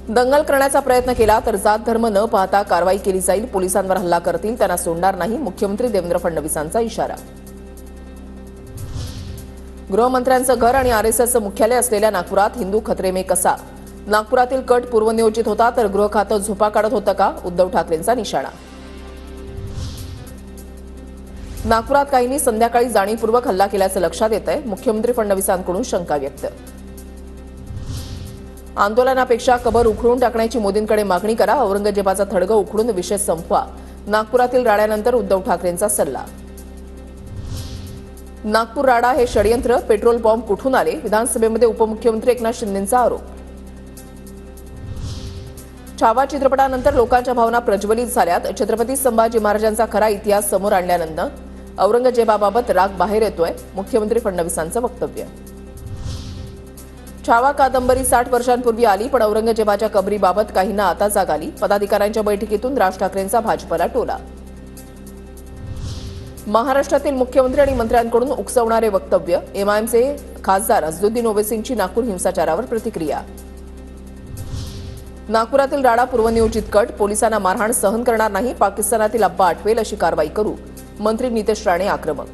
दंगल करण्याचा प्रयत्न केला तर जात धर्म न पाहता कारवाई केली जाईल, पोलिसांवर हल्ला करतील त्यांना सोडणार नाही, मुख्यमंत्री देवेंद्र फडणवीसांचा इशारा। गृहमंत्र्यांचं घर आणि आरएसएसचं मुख्यालय असलेल्या नागपुरात हिंदू खतरे में कसा, नागपुरातील कट पूर्वनियोजित होता तर गृह खातं झोपा काढत होतं का, उद्धव ठाकरेंचा निशाणा। नागपुरात काहींनी संध्याकाळी जाणीवपूर्वक हल्ला केल्याचं लक्षात येतंय, मुख्यमंत्री फडणवीसांकडून शंका व्यक्त। आंदोलनापेक्षा कबर उखडून टाकण्याची मोदींकडे मागणी करा, औरंगजेबाचा थडगं उखडून विषय संपवा, नागपुरातील राड्यानंतर उद्धव ठाकरेंचा सल्ला। नागपूर राडा हे षडयंत्र, पेट्रोल बॉम्ब कुठून आले, विधानसभेमध्ये उपमुख्यमंत्री एकनाथ शिंदेंचा आरोप। छावा चित्रपटानंतर लोकांच्या भावना प्रज्वलित झाल्यात, छत्रपती संभाजी महाराजांचा खरा इतिहास समोर आणल्यानंतर औरंगजेबाबाबत राग बाहेर येतोय, मुख्यमंत्री फडणवीसांचं वक्तव्य। छावा कादंबरी 60 वर्षांपूर्वी आली, पण औरंगजेबाच्या कबरीबाबत काहींना आता जाग आली, पदाधिकाऱ्यांच्या बैठकीतून राज ठाकरेंचा भाजपला टोला। महाराष्ट्रातील मुख्यमंत्री आणि मंत्र्यांकडून उकसवणारे वक्तव्य, एमआयएमचे खासदार असदुद्दीन ओवैसींची नागपूर हिंसाचारावर प्रतिक्रिया। नागपुरातील राडा पूर्वनियोजित कट, पोलिसांना मारहाण सहन करणार नाही, पाकिस्तानातील अब्बा आठवेल अशी कारवाई करू, मंत्री नितेश राणे आक्रमक।